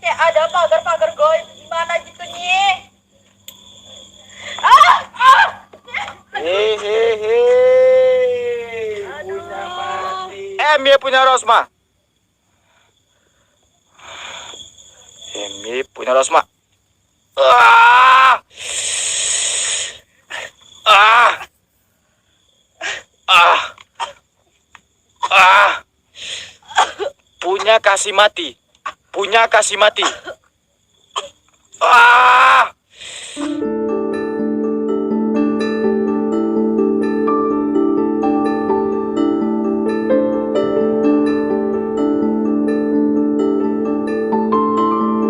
kayak ada pagar-pagar goib gimana gitu nih. Ah, ah. Hehehe. Punya mati. Dia punya Rosma. Punya Rosma. Ah. Ah. Ah. Ah. Punya kasih mati. Punya kasih mati. Ah.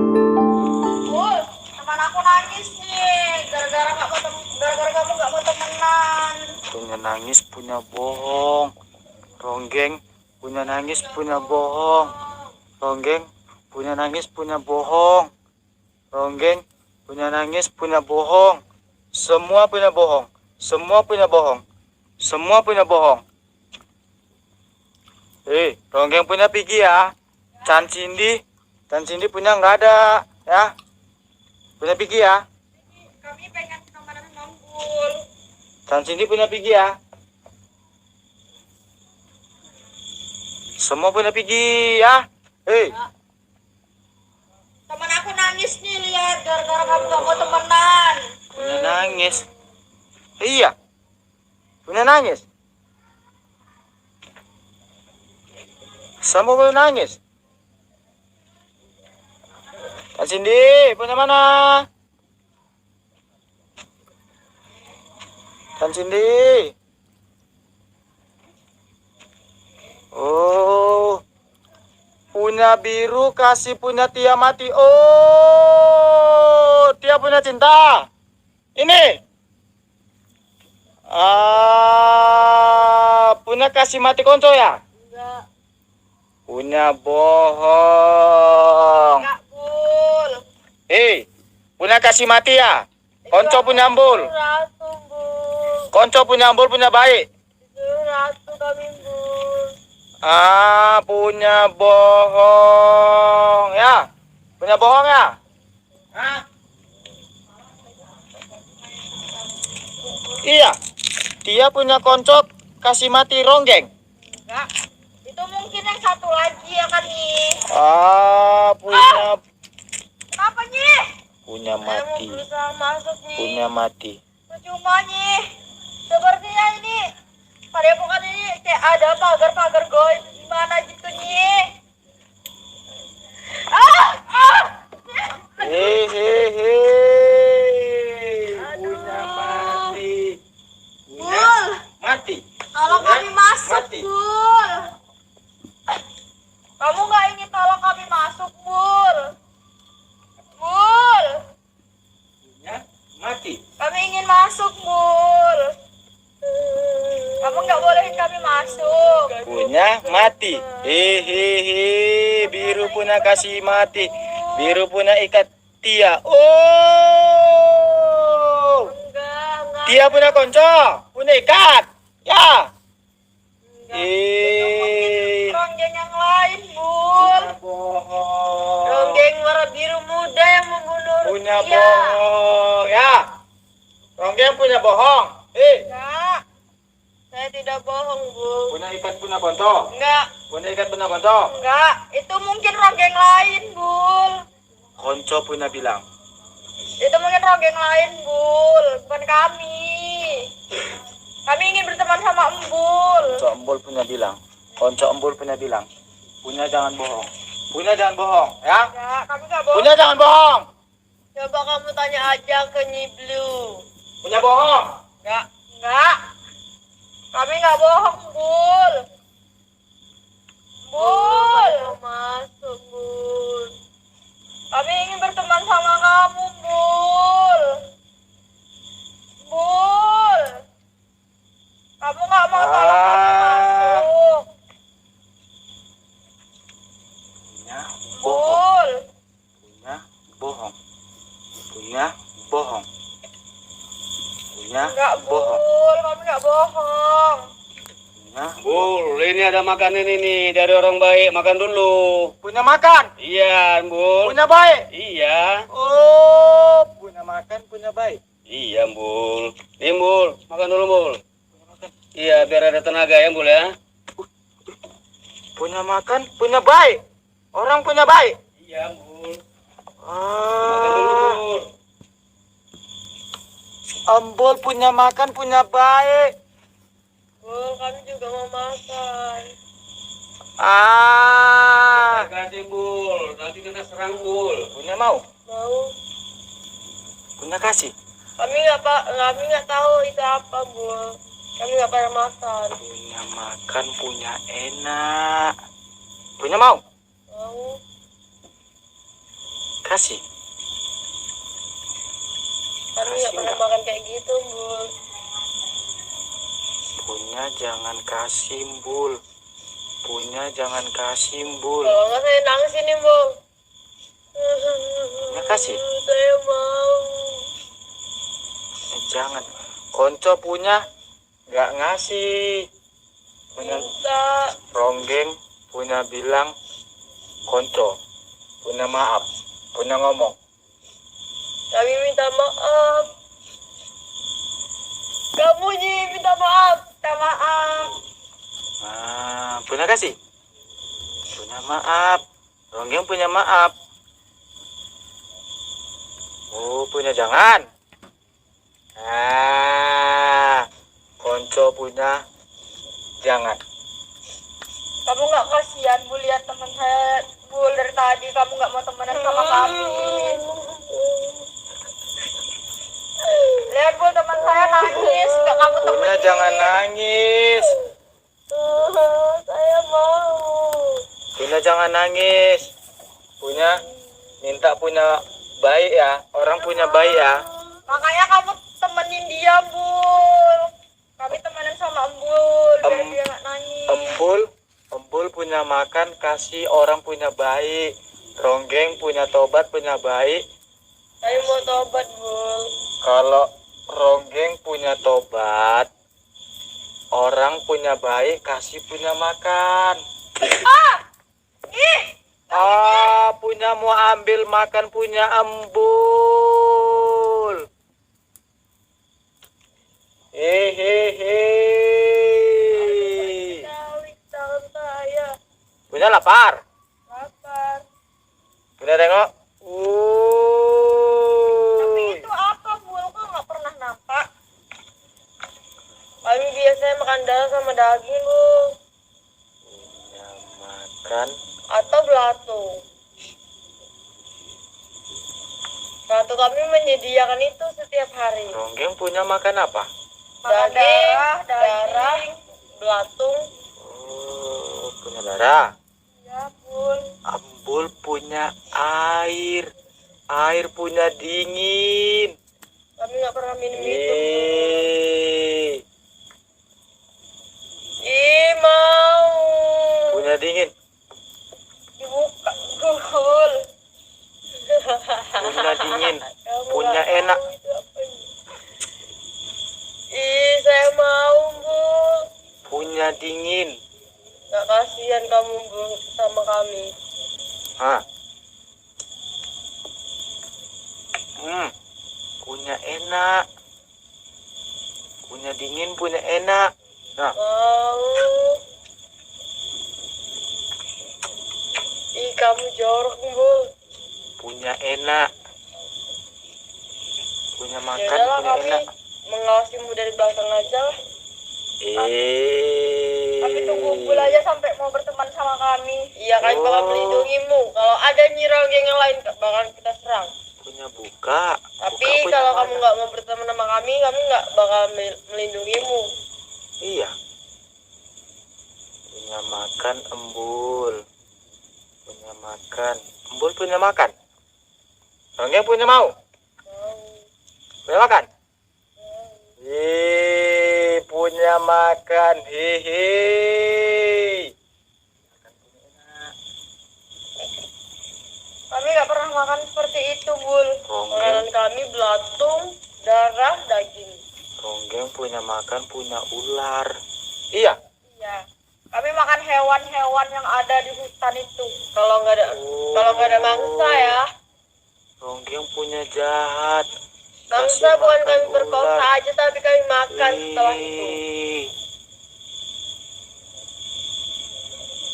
Bul, teman aku nangis nih gara-gara kamu nggak mau temenan. Punya nangis, punya bohong. Ronggeng, punya nangis, punya bohong. Ronggeng, punya nangis, punya bohong. Ronggeng, punya nangis, punya bohong. Semua punya bohong. Semua punya bohong. Semua punya bohong. Ronggeng punya Pigi ya. Chan Cindy punya nggak ada ya. Punya Pigi ya. Kami pengen temenan sama Bul. Chan Cindy punya Pigi ya. Semua punya Pigi ya. Temen aku nangis nih lihat gara-gara kamu gak mau temenan. Punya nangis. Iya. Punya nangis. Semua punya nangis. Chan Cindy punya mana? Chan Cindy. Oh. Punya biru kasih punya Tia mati. Oh, Tia punya cinta. Ini. Punya kasih mati konco ya? Enggak. Punya bohong. Enggak, Bul. Punya kasih mati ya? Konco punya ambul. Ratu, Bul. Konco punya ambul punya baik. Itu ratu kami, Bul. Punya bohong ya? Punya bohong ya? Iya. Dia punya konco kasih mati Ronggeng. Enggak. Itu mungkin yang satu lagi ya kan nih. Punya Kenapa nih? punya Saya mau mati. berusaha masuk nih. Punya mati. Percuma nih. Sepertinya ini padepokan ini kayak ada pagar-pagar goib gimana gitu nih. Hehehe. Punya mati. Bul, Mati. kalau kami masuk, Mati. Bul. Kamu nggak ingin tolong kami masuk, Bul? Bul, Punya mati. kami ingin masuk, Bul. Kamu nggak bolehin kami masuk. Punya mati. Hehehe. Biru punya kasih mati. Biru punya ikat Tia. Oh. Enggak. Tia punya konco. Punya ikat. Ya. Ronggeng yang lain, Bul. Bohong. Ronggeng warna biru muda yang membunuh Punya Tia. bohong. Ya. Ronggeng punya bohong. Enggak. Saya tidak bohong, Bul. Punya ikat punya konco. Enggak. Punya ikat punya konco. Enggak. Itu mungkin ronggeng lain, Bul. Konco punya bilang. Itu mungkin ronggeng lain, Bul. Bukan kami. Kami ingin berteman sama Embul. Konco embul punya bilang. Konco embul punya bilang. Punya jangan bohong. Punya jangan bohong, ya? Enggak, kami enggak bohong. Punya jangan bohong. Coba kamu tanya aja ke Nyi Blue. Punya bohong. Enggak. Enggak. Kami enggak bohong, Bul. Bul. Masuk, Bul. Kami ingin berteman sama kamu, Bul. Bul. Kamu nggak mau tolong kami masuk. Punya bohong. Bul. Punya bohong. Punya bohong. Punya Enggak, bohong. Bul. Kami nggak bohong. Nah, Bul, ini ada makanan ini dari orang baik, makan dulu. punya makan, Iya, Bul. punya baik. Iya. Oh, punya makan, punya baik. Iya, Bul. Nih, Bul, makan dulu, Bul. Punya makan, Iya, biar ada tenaga ya, Bul ya. punya makan, punya baik. Orang punya baik. Iya, Bul. Makan dulu, Ah, Bul. Embul punya makan, punya baik. Bul, kami juga mau makan. Ah, Kasih, Bul. Nanti kena serang, Bul. punya mau, Mau. punya kasih. Kami nggak tahu itu apa, Bul. Kami nggak pernah makan. Punya makan, punya enak. Punya mau, Mau. kasih. Kami nggak Kasih pernah nggak? makan kayak gitu, Bul. Punya jangan kasih, Bul. Punya jangan kasih, Bul. Kalau nggak saya nangis ini, Bul. Punya kasih. Saya mau. Jangan. Konco punya nggak ngasih. Punya Minta. ronggeng punya bilang konco. Punya maaf. Punya ngomong. Kami minta maaf. Kamu Nyi minta maaf. Minta maaf. Nah, punya kasih. Punya maaf. Ronggeng punya maaf. Oh, punya jangan. Ah, konco punya jangan. Kamu nggak kasihan, Bu, lihat teman saya, Bu, dari tadi kamu nggak mau temenan sama kami. Lihat, Bu, teman saya nangis, nggak kamu Punya temenin. jangan nangis. Saya mau. Punya jangan nangis. Punya minta punya baik ya. Orang punya baik ya. Makanya kamu temenin dia, Bu. Kami temenan sama Embul, biar dia nggak nangis. Embul punya makan kasih orang punya baik. Ronggeng punya tobat punya baik. Saya mau tobat, Bu. Kalau ronggeng punya tobat, orang punya baik kasih punya makan. Ih, Punya mau ambil makan punya embul. Hehehe. Kawin tangan saya. Punya lapar. Lapar. Punya tengok. Tapi itu apa, Bu? Kok nggak pernah nampak? Kami biasanya makan darah sama daging, Bu. Punya makan. Atau belatung. Belatung kami menyediakan itu setiap hari. Ronggeng punya makan apa? Daging, darah, belatung. Oh, punya darah. Ya, Bun. Embul punya air. Air punya dingin. Kami nggak pernah minum itu, Bu. Mau. Punya dingin. Dibuka, Google. Punya dingin. Kamu Punya nggak enak. tahu itu apa. Saya mau, Bu. Punya dingin. Nggak kasihan kamu, Bu, sama kami. Hah? Punya enak. Punya dingin, punya enak. Nah, Mau. Kamu jorok, Bu. punya enak. Punya Ya makan, udahlah, punya kami enak. mengawasimu dari belakang aja lah. Kami tunggu Eh. Bul aja sampai mau berteman sama kami. Iya, kami bakal Oh. melindungimu. Kalau ada nyirang geng yang lain, bakal kita serang. Punya buka. Tapi Buka punya kalau mana? kamu nggak mau berteman sama kami nggak bakal melindungimu. Iya. Punya makan embul. Punya makan. Embul punya makan. Ronggeng punya mau. Punya makan. Punya makan. Hehe. Kami nggak pernah makan seperti itu, Bul. Ronggeng. Makanan kami belatung, darah, daging. Ronggeng punya makan punya ular. Iya. Iya. Kami makan hewan-hewan yang ada di hutan itu. Kalau nggak ada mangsa ya. Ronggeng punya jahat. Mangsa Kasih bukan makan kami berkosa ular. aja, tapi kami makan setelah itu. Ih.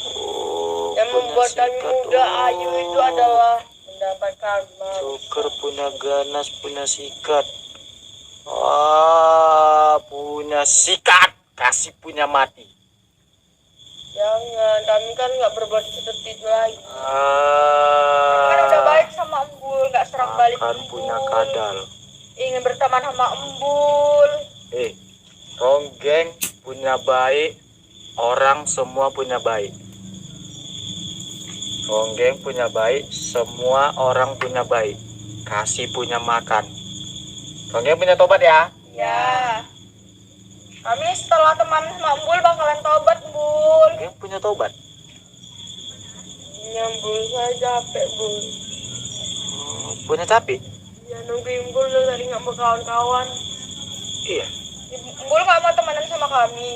Oh, Yang punya membuat kami sikat. muda ayu itu adalah mendapatkan Joker punya ganas, punya sikat. Wah, punya sikat. Kasih punya mati. Jangan, kami kan nggak berbuat seperti itu lagi. Kan udah baik sama Embul, nggak serang balik Makan Embul. punya kadal. Ingin berteman sama Embul. Ronggeng punya baik. Orang semua punya baik. Ronggeng punya baik. Semua orang punya baik. Kasih punya makan. Ronggeng punya tobat ya. Ya. Kami setelah teman sama Embul bakalan tobat, Bul. Ronggeng punya tobat. Nyambul saya capek, Bul. Punya capek. Ya nunggu Embul dari nggak mau kawan-kawan. Iya. Embul nggak mau temenan sama kami.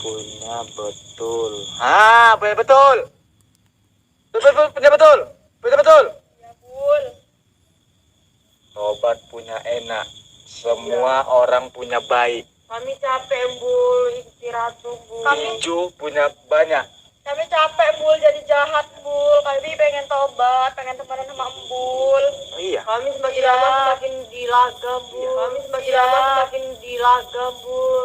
Punya betul. Punya betul. Punya betul. Punya betul. Ya, Bul. Tobat punya enak. Semua orang punya baik. Kami capek, Bul. Istirahat, Bul. Hijau punya banyak. Kami capek, Bul, jadi jahat, Bul. Kami pengen tobat, pengen temenan sama Embul. Iya. Kami semakin lama semakin dilaga, Bul. Kami semakin lama semakin dilaga, Bul.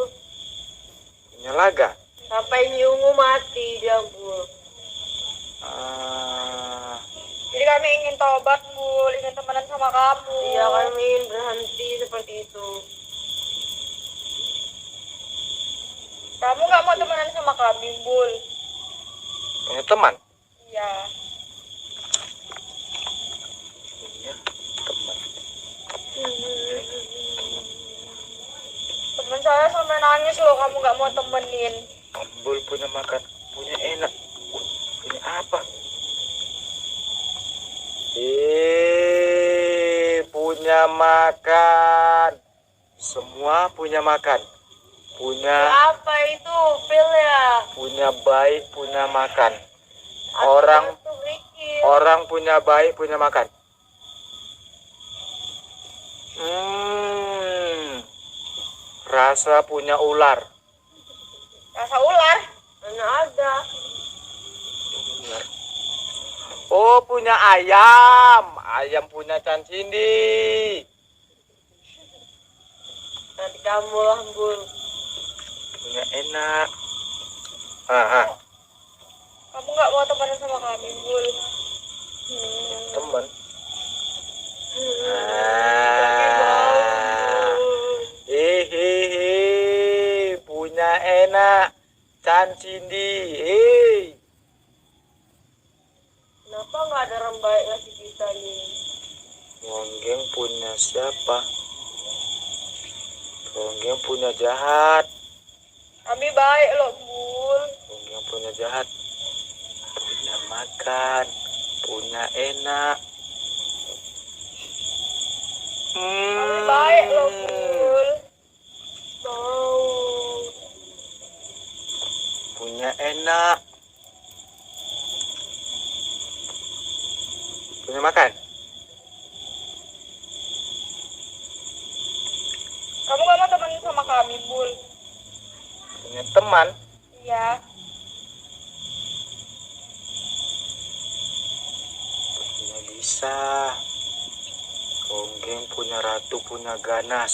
Punya laga. Sampai nyungu mati dia, Bul. Jadi kami ingin tobat, Bul. Ingin temenan sama kamu. Iya, kami ingin berhenti seperti itu. Kamu nggak mau temenan sama kami, Bul? Punya teman. Iya. Punya teman. Temen saya sampai nangis loh, kamu nggak mau temenin. Embul punya makan. Punya enak. Punya apa? Punya makan. Semua punya makan. Punya Apa itu, Phil ya? punya baik, punya makan. Aku tuh Ricky. Orang punya baik, punya makan. Rasa punya ular. Rasa ular? Mana ada? Oh, punya ayam. Ayam punya cancindi. Nanti kamu lah, Bul. Punya enak. Kamu nggak mau temenan sama kami, Bul? Temen. Kami mau, Bul. Punya enak. Cancindi. Kenapa nggak ada orang baik ngasih kita nih? Ronggeng punya siapa? Ronggeng punya jahat. Kami baik loh, Bul. Ronggeng punya jahat. Punya makan. Punya enak. Kami baik loh, Bul. Mau. Punya enak. Punya makan. Kamu nggak mau temenan sama kami, Bul? Punya teman. Iya. Punya bisa. Ronggeng punya ratu, punya ganas.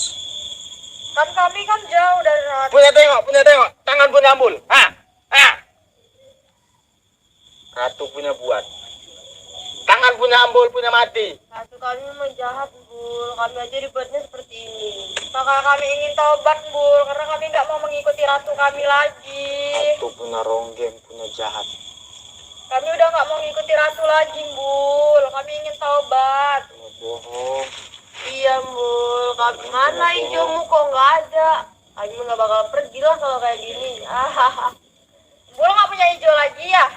Kan kami kan jauh dari ratu. Punya tengok. Tangan punya ambul. Ratu punya buat. Tangan punya ambul, punya mati. Ratu kami memang jahat, Bul. Kami aja dibuatnya seperti ini. Maka kami ingin tobat, Bul. Karena kami nggak mau mengikuti ratu kami lagi. Ratu punya ronggeng, punya jahat. Kami udah nggak mau mengikuti ratu lagi, Bul. Kami ingin tobat. Punya bohong. Iya, Bul. Mana hijaumu kok nggak ada? Kami nggak bakal pergi lah kalau kayak gini. Bul nggak punya hijau lagi ya?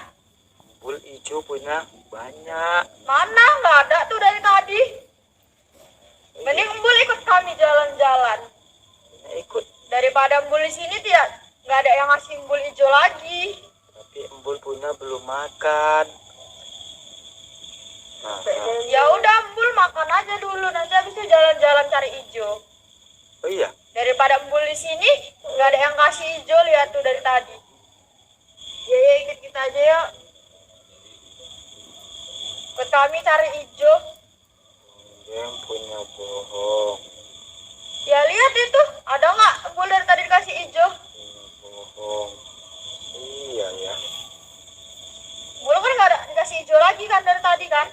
Ambul hijau punya banyak. Mana? Nggak ada tuh dari tadi. Mending Bul ikut kami jalan-jalan. Punya ikut. Daripada Bul di sini nggak ada yang ngasih embul hijau lagi. Tapi embul punya belum makan. Nah, Ya udah embul makan aja dulu, nanti habis itu jalan-jalan cari hijau. oh iya, Daripada embul di sini nggak ada yang kasih hijau, lihat tuh dari tadi. Ya, ya ikut kita aja yuk. Ikut kami cari hijau. yang punya bohong, Ya lihat itu, ada nggak embul dari tadi dikasih hijau? punya bohong. Iya ya, Embul kan nggak ada dikasih hijau lagi kan dari tadi kan?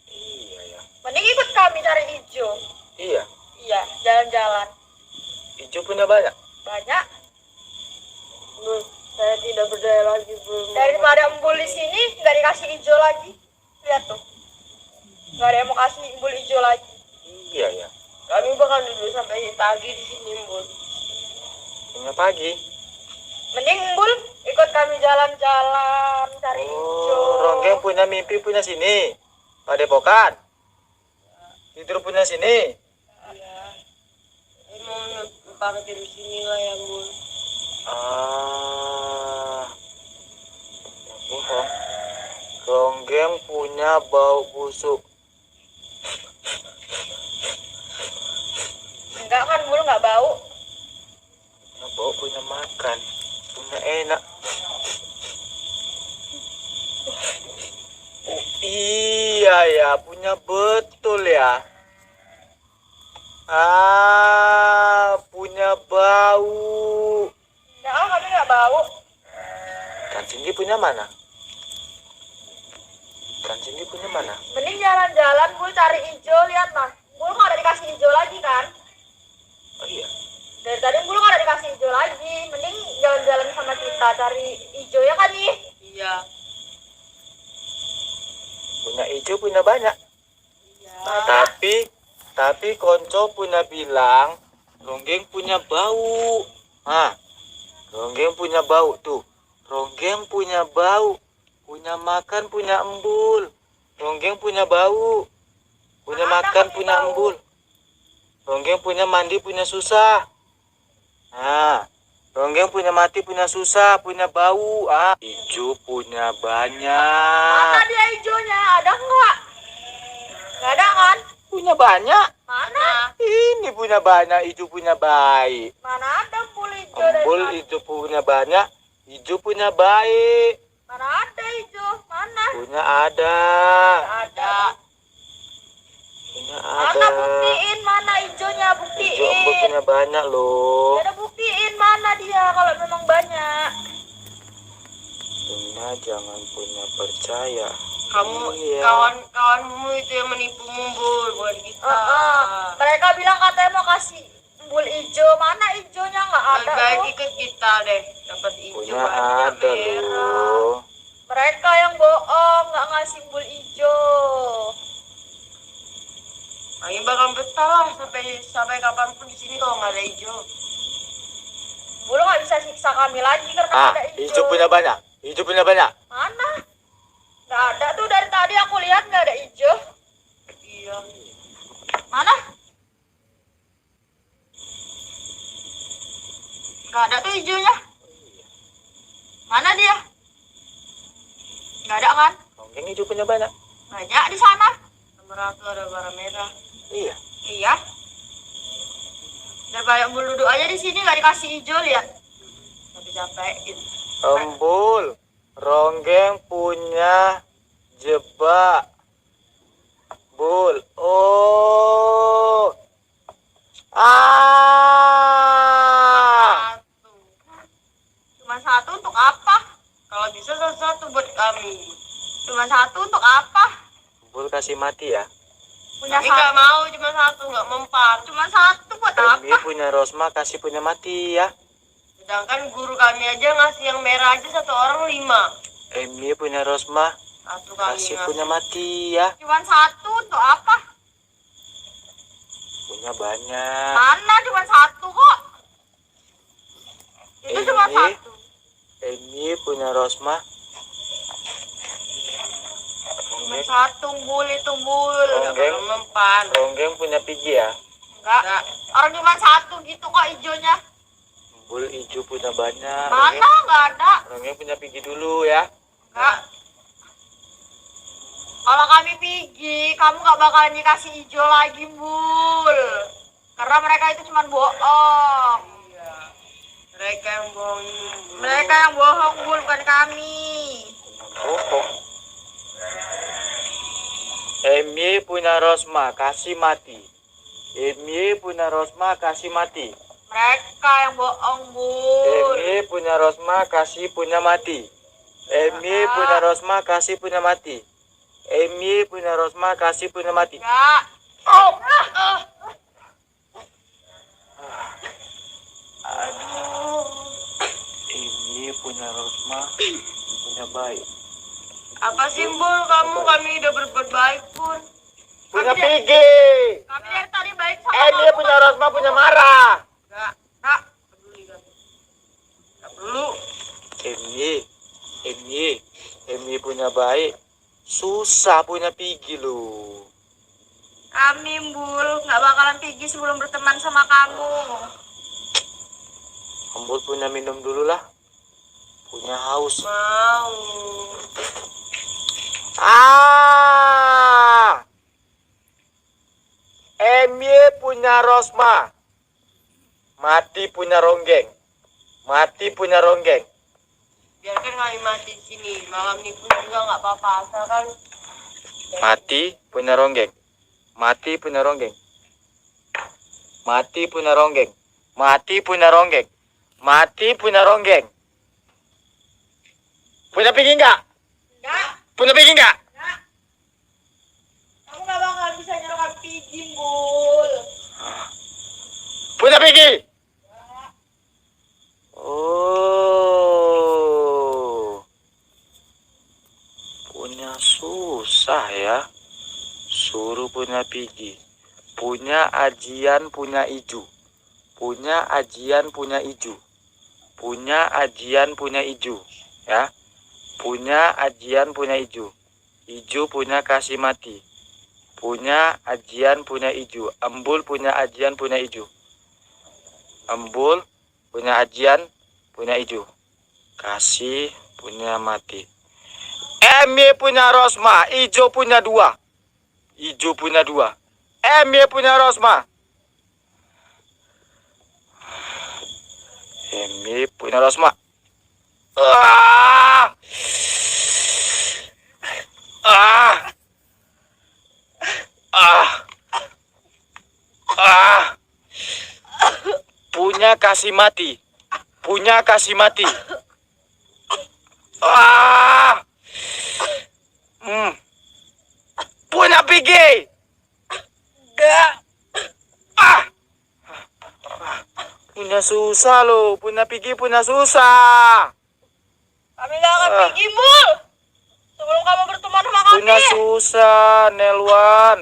iya ya, Mending ikut kami cari hijau. iya. Iya, jalan-jalan. Hijau punya banyak. Banyak. Saya tidak berdaya lagi, Bu. Daripada embul di sini nggak dikasih hijau lagi. Lihat tuh. Nggak ada yang mau kasih embul hijau lagi. Iya ya, Kami bakal duduk sampai pagi di sini, embul. punya pagi. Mending embul ikut kami jalan-jalan cari hijau. Oh, Ronggeng punya mimpi punya sini. Padepokan. Tidur punya sini. Iya. Emang numpang di sini lah ya, embul. Ah, ya bohong. Ronggeng punya bau busuk. Enggak kan, embul nggak bau. Punya bau, punya makan, punya enak. Oh, iya ya, punya betul ya. Ah, punya bau. Enggak, kami nggak bau. Kan Cindy punya mana? Kan Cindy punya mana? Mending jalan-jalan, embul cari hijau, lihat nah. Embul nggak ada dikasih hijau lagi kan? Oh iya. Dari tadi embul nggak ada dikasih hijau lagi. Mending jalan-jalan sama kita cari hijau ya kan nih? Iya. Punya hijau punya banyak. Iya. Tapi konco punya bilang Ronggeng punya bau. Ah, Ronggeng punya bau tuh. Ronggeng punya bau. Punya makan, punya embul. Ronggeng punya bau. Punya Mana makan, kami punya bau? embul. Ronggeng punya mandi, punya susah. Ah, Ronggeng punya mati, punya susah, punya bau. Ah, hijau punya Mana banyak. dia hijaunya? Ada nggak? Nggak ada kan? Punya banyak. Mana? Ini punya banyak, hijau punya baik. Mana ada embul hijau dari Embul tadi? hijau punya banyak, hijau punya baik. Mana ada hijau? Mana? Punya ada. Nggak ada. Punya Mana ada. buktiin mana hijaunya? Hijau embul Buktiin. punya banyak loh. Ya udah buktiin mana dia kalau memang banyak. Punya jangan punya percaya. Kamu Iya. kawan-kawanmu itu yang menipu embul buat kita. Mereka bilang katanya mau kasih embul hijau. Mana hijaunya? Nggak ada. Baik ikut kita deh dapat Punya ada loh. Mereka yang bohong nggak ngasih embul hijau. Kami bakal betah lah sampai kapanpun di sini kalau nggak ada hijau. Embul nggak bisa siksa kami lagi karena Ah, ada hijau. hijau punya banyak. Hijau punya banyak. Mana? Nggak ada tuh dari tadi aku lihat nggak ada hijau. Iya. Mana? Nggak ada tuh hijaunya. Mana dia? Nggak ada kan? Ronggeng hijau punya banyak. Banyak di sana. Nomor satu ada warna merah. Iya. Iya. Daripada embul duduk aja di sini nggak dikasih hijau, lihat. Capek-capekin. Embul, Ronggeng punya jebak. Bul. Oh. Ah. Cuma satu untuk apa? Kalau bisa satu buat kami. Cuma satu untuk apa? Bul kasih mati ya. Punya kami nggak mau, cuma satu nggak mempan. Cuma satu buat Ini apa? punya Rosma kasih punya mati ya. Sedangkan guru kami aja ngasih yang merah aja 1 orang 5. Emi punya Rosma Satu kami kasih ngasih. punya mati ya. Cuma satu untuk apa? Punya banyak. Mana cuma satu kok? Itu cuma Ini. satu. Emi punya Rosma. Cuma satu bul itu bul. Ronggeng. Mempan. Ronggeng punya Pigi ya. Enggak. Orang cuma satu gitu kok hijaunya. Embul hijau punya banyak. Mana nggak ada? Ronggeng punya Pigi dulu ya. Nggak. Kalau kami pergi, kamu nggak bakalan dikasih hijau lagi, Bul. Karena mereka itu cuma bohong. Mereka yang bohong. Mereka yang bohong, Bul, bukan kami. Bohong. MY punya Rosma kasih mati. MY punya Rosma kasih mati. Mereka yang bohong, Bul. MY punya Rosma kasih punya mati. MY punya Rosma kasih punya mati. MY punya Rosma kasih punya mati. Nggak. Oh. Aduh. MY punya Rosma punya baik. Apa sih, Bul? Kami udah berbuat baik, Bul. Punya Kami Pigi. Kami dari tadi baik sama MY kamu. punya Rosma punya marah. Nggak peduli kami. Nggak perlu. MY punya baik. Susah punya Pigi lu. Kami, Bul, nggak bakalan pergi sebelum berteman sama kamu. Embul punya minum dulu lah. Punya haus. Mau. MY punya Rosma. Mati punya Ronggeng. Mati punya Ronggeng. Biarkan kami mati di sini. Malam ini pun juga nggak apa-apa. Asalkan Mati punya Ronggeng. Mati punya Ronggeng. Mati punya Ronggeng. Mati punya Ronggeng. Mati punya Ronggeng. Punya Pigi enggak? nggak. Punya Pigi enggak? Kamu nggak bakalan bisa nyuruh kami pergi, Bul. Punya Pigi? Oh. Punya susah ya. Suruh punya Pigi. Punya ajian punya Iju. Punya ajian punya Iju. Punya ajian punya Iju. Ya. Punya ajian punya Iju. Iju punya kasih mati. Punya ajian punya Iju. Embul punya ajian punya Iju. Embul punya ajian punya Iju. Kasih punya mati. MY punya Rosma. Ijo punya 2. Ijo punya 2. MY punya Rosma. MY punya Rosma. Ah! Ah! Ah! Ah! Punya kasih mati. Punya kasih mati. Ah! Punya Pigi. Gak. Ah! Punya susah lo. Punya Pigi punya susah. Kami nggak akan pergi, Bul. Sebelum kamu berteman sama kami. Punya susah, Nelwan.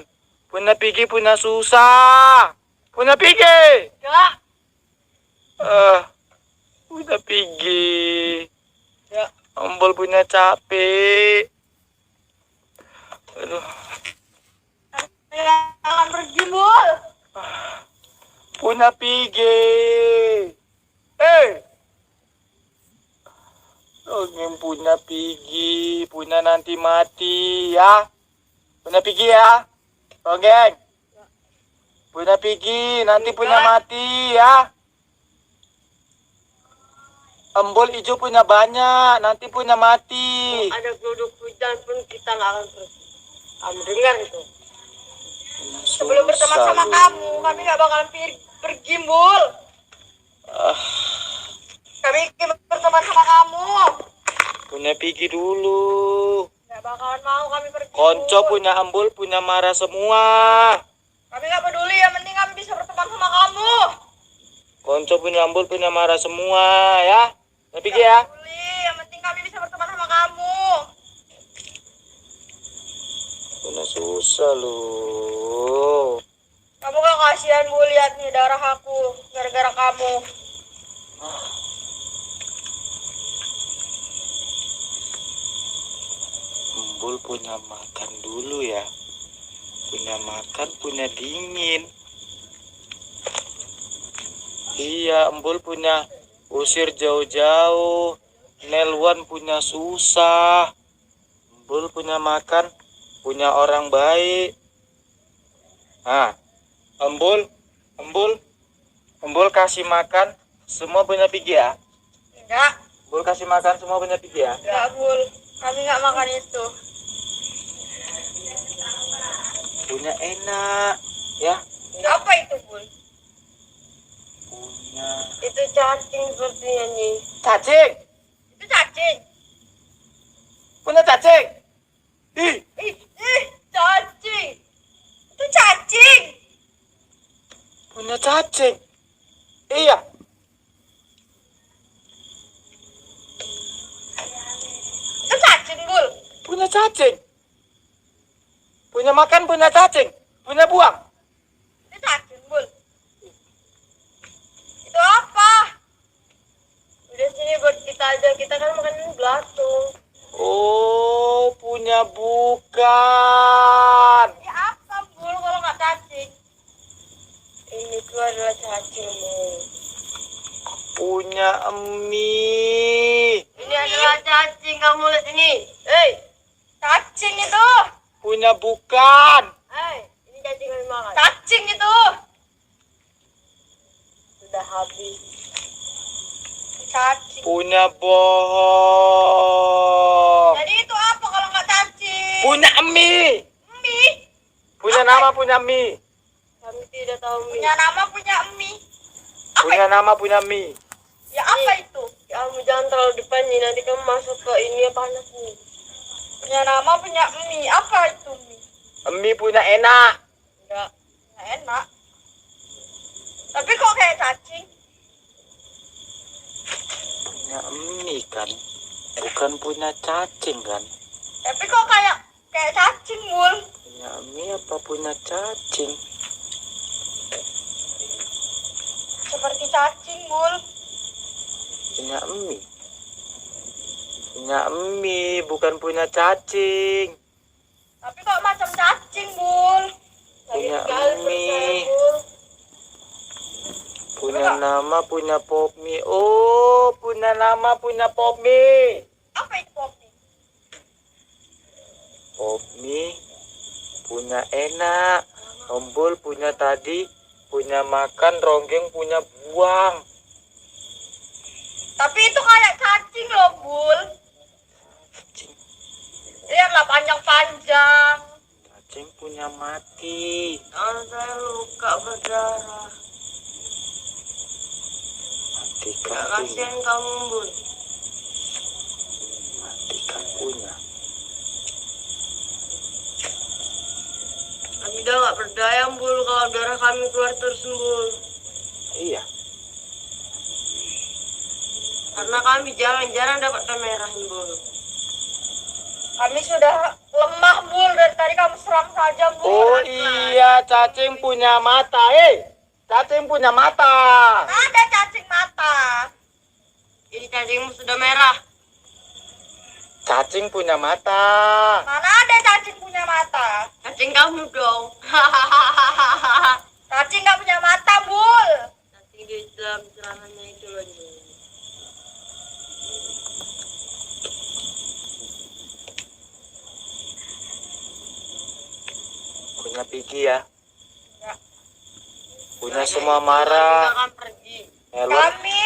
Punya Pigi punya susah. Punya Pigi. Nggak. Punya Pigi. Ya. Embul punya capek. Aduh. Kami nggak akan pergi, Bul. Punya Pigi. Ronggeng punya Pigi. Punya nanti mati ya. Punya Pigi ya. Ronggeng. Punya Pigi. Nanti punya mati ya. Embul hijau punya banyak, nanti punya mati. Ada geluduk hujan pun kita nggak akan pergi. Kamu dengar itu? Sebelum berteman sama kamu, kami nggak bakalan pergi, Bul. Kami ingin berteman sama kamu. Punya Pigi dulu. Nggak bakalan mau kami pergi. Konco Bul. punya Embul punya marah semua. Kami nggak peduli, yang penting kami bisa berteman sama kamu. Konco punya Embul punya marah semua ya. Punya Pigi ya. Nggak peduli, yang penting kami bisa berteman sama kamu. Punya susah lu. Kamu gak kasihan, Bu, lihat nih darah aku gara-gara kamu. Embul punya makan dulu ya. Punya makan, punya dingin. Iya, Embul punya usir jauh-jauh. Nelwan punya susah. Embul punya makan, punya orang baik. Nah, Embul, Embul kasih makan semua punya Pigi ya. Enggak. Embul kasih makan semua punya Pigi ya. Enggak, Bul. Kami nggak makan itu. Punya enak ya. Apa itu, Bul? Punya Itu cacing sepertinya nih. cacing. Itu cacing. Punya cacing. Ih, Cacing. Itu cacing. punya cacing. Iya. Itu cacing, Bul. Punya cacing. Punya makan, punya cacing. Punya buang. Itu cacing, Bul. Itu apa? Udah sini buat kita aja. Kita kan makan belatung. Oh, punya bukan. Ya apa, Bul, kalau nggak cacing? Ini tuh adalah cacing, Bul. Punya mie. Ini adalah cacing. Kamu lihat ini. Hei, cacing itu. Punya bukan. Hei, ini cacing yang dimakan. Cacing itu. Sudah habis. Cacing. Punya bohong. Jadi itu apa kalau nggak cacing? Punya mie. Mie. Punya nama, punya mie. Kami tidak tahu mie. Punya nama, punya mie. Punya nama, punya mie. Ya apa itu? Kamu jangan terlalu depan nih, nanti kamu masuk ke ini panas nih. Punya nama, punya mie. Apa itu mie? Mie punya enak. Enggak enak. Tapi kok kayak cacing? Punya mie kan. Bukan punya cacing kan. Tapi kok kayak cacing, Bul? Punya mie apa punya cacing? Seperti cacing, Bul. Punya mie. Punya mie, bukan punya cacing. Tapi kok macam cacing, Bul? Punya sekali mie. percaya, Bul. Punya nama, punya pop mie. Oh, punya nama, punya pop mie. Apa itu kopi? Pop mie punya enak. Embul punya tadi, punya makan, ronggeng punya buang. Tapi itu kayak cacing loh, Bul. Cacing, Lihatlah panjang-panjang. cacing punya mati. Saya luka berdarah. Matikan Gak punya. kasihan kamu, Bul. Matikan punya. Kami udah gak berdaya, Bul, kalau darah kami keluar terus, Bul. Iya. Karena kami jarang dapat merah, Bul. Kami sudah lemah, Bul. Dari tadi kamu serang saja, Bul. Oh iya, cacing punya mata. Cacing punya mata. Ada cacing mata. Ini cacingmu sudah merah. Cacing punya mata. Mana ada cacing punya mata? Cacing kamu dong. Cacing gak punya mata, Bul. Cacing di dalam celananya itu loh, Bul. Punya Pigi ya. Ya. Punya semua marah. Kita akan pergi. Nelwan, Kami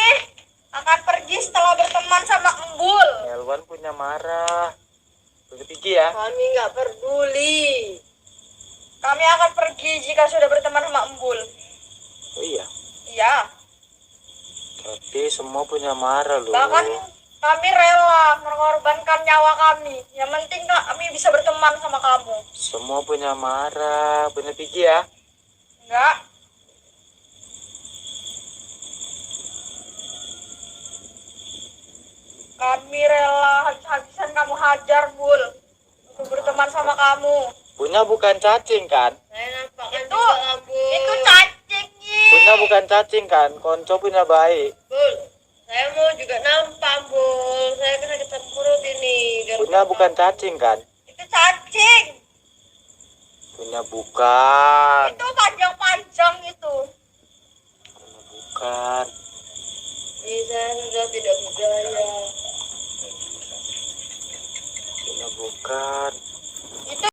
akan pergi setelah berteman sama Embul. Nelwan punya marah. Punya Pigi ya. Kami nggak peduli. Kami akan pergi jika sudah berteman sama Embul. Oh iya. Iya. Tapi semua punya marah loh. Bahkan kami rela mengorbankan nyawa kami. Yang penting kami bisa berteman sama kamu. Semua punya marah. Punya Pigi ya. Enggak. Kami rela habis-habisan kamu hajar, Bul. Untuk berteman sama kamu. Punya bukan cacing kan? Itu cacing, Yi. Punya bukan cacing kan? Konco punya baik. Bul, saya mau juga nampak, Bul. Saya kena ketemperut ini. Punya bukan cacing kan? Itu cacing. Punya bukan. Itu panjang-panjang itu. Punya bukan. saya sudah tidak berdaya. Ya bukan. Itu